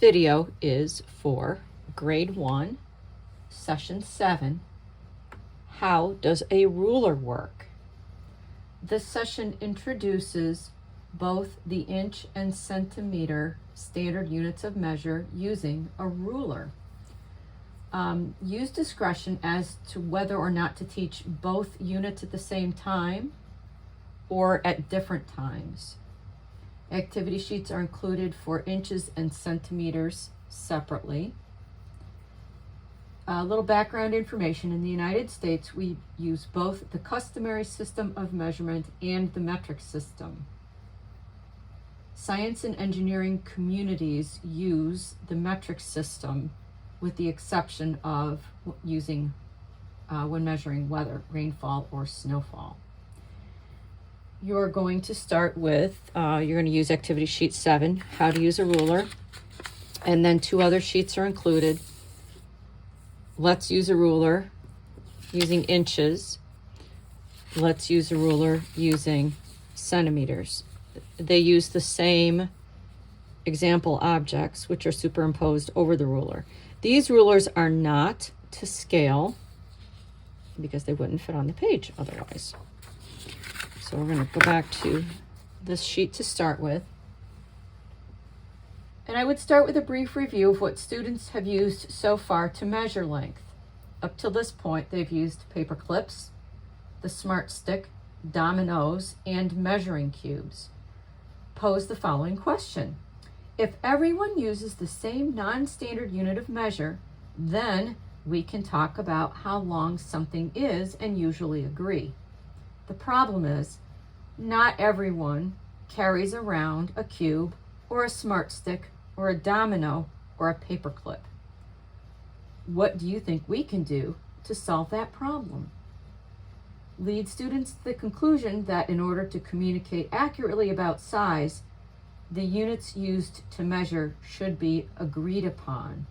video is for grade 1, session 7. How does a ruler work? This session introduces both the inch and centimeter standard units of measure using a ruler. Use discretion as to whether or not to teach both units at the same time or at different times. Activity sheets are included for inches and centimeters separately. A little background information. In the United States, we use both the customary system of measurement and the metric system. Science and engineering communities use the metric system with the exception of using when measuring weather, rainfall or snowfall. You're going to start with, you're going to use activity sheet 7, how to use a ruler, and then 2 other sheets are included. Let's use a ruler using inches. Let's use a ruler using centimeters. They use the same example objects, which are superimposed over the ruler. These rulers are not to scale because they wouldn't fit on the page otherwise. So we're going to go back to this sheet to start with. And I would start with a brief review of what students have used so far to measure length. Up till this point, they've used paper clips, the smart stick, dominoes, and measuring cubes. Pose the following question. If everyone uses the same non-standard unit of measure, then we can talk about how long something is and usually agree. The problem is, not everyone carries around a cube or a smart stick or a domino or a paper clip. What do you think we can do to solve that problem? Lead students to the conclusion that in order to communicate accurately about size, the units used to measure should be agreed upon.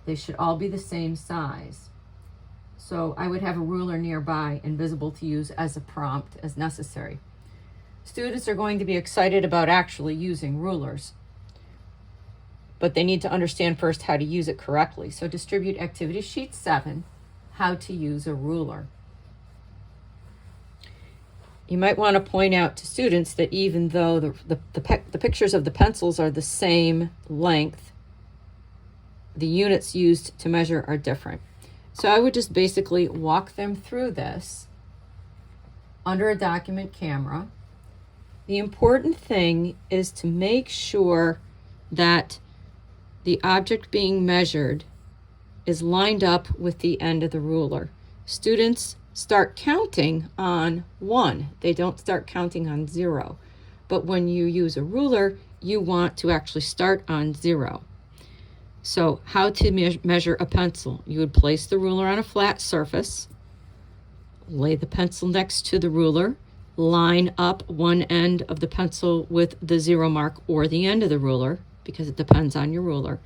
They should all be the same size. So I would have a ruler nearby and visible to use as a prompt as necessary. Students are going to be excited about actually using rulers, but they need to understand first how to use it correctly. So distribute activity sheet 7, how to use a ruler. You might want to point out to students that even though the pictures of the pencils are the same length, the units used to measure are different. So I would just basically walk them through this under a document camera. The important thing is to make sure that the object being measured is lined up with the end of the ruler. Students start counting on 1. They don't start counting on 0. But when you use a ruler, you want to actually start on 0. So how to measure a pencil? You would place the ruler on a flat surface, lay the pencil next to the ruler, line up one end of the pencil with the 0 mark or the end of the ruler, because it depends on your ruler.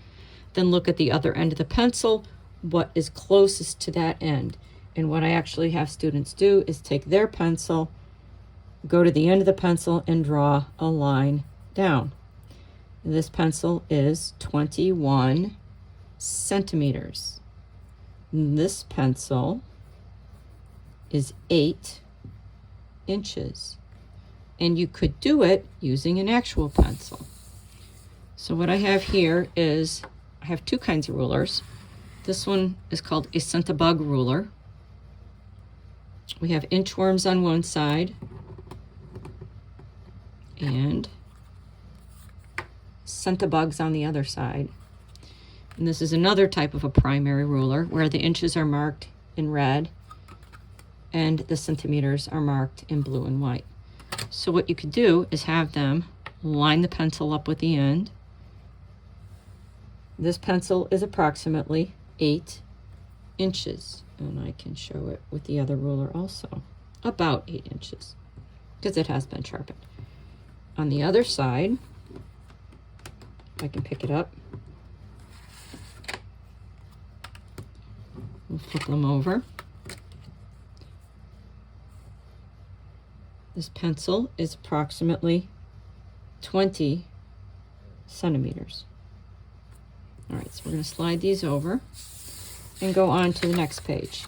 Then look at the other end of the pencil, what is closest to that end. And what I actually have students do is take their pencil, go to the end of the pencil, and draw a line down. This pencil is 21 centimeters. This pencil is 8 inches. And you could do it using an actual pencil. So what I have here is, I have 2 kinds of rulers. This one is called a centibug ruler. We have inchworms on one side and centibugs on the other side. And this is another type of a primary ruler where the inches are marked in red and the centimeters are marked in blue and white. So what you could do is have them line the pencil up with the end. This pencil is approximately 8 inches. And I can show it with the other ruler also, about 8 inches, because it has been sharpened. On the other side, I can pick it up. We'll flip them over. This pencil is approximately 20 centimeters. All right, so we're going to slide these over and go on to the next page.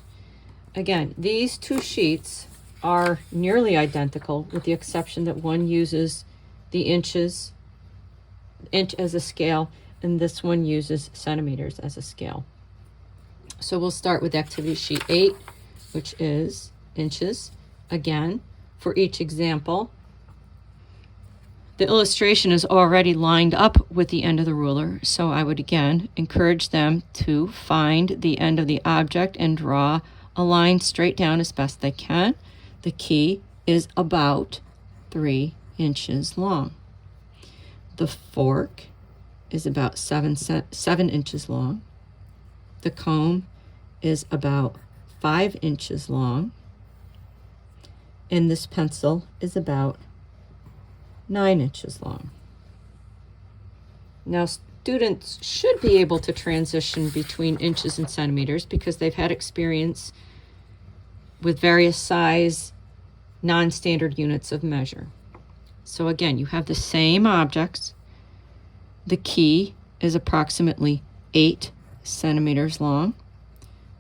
Again, these two sheets are nearly identical with the exception that one uses the inch as a scale and this one uses centimeters as a scale. So we'll start with activity sheet 8, which is inches. Again, for each example, the illustration is already lined up with the end of the ruler, so I would again encourage them to find the end of the object and draw a line straight down as best they can. The key is about 3 inches long. The fork is about 7 inches long. The comb is about 5 inches long. And this pencil is about 9 inches long. Now, students should be able to transition between inches and centimeters because they've had experience with various size non-standard units of measure. So again, you have the same objects. The key is approximately 8 centimeters long.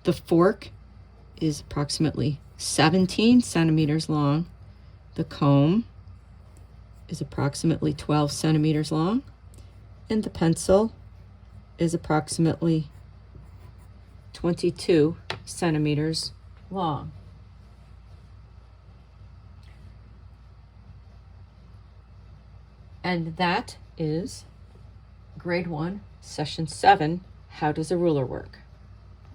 The fork is approximately 17 centimeters long. The comb is approximately 12 centimeters long. And the pencil is approximately 22 centimeters long. And that is Grade 1, Session 7, How Does a Ruler Work?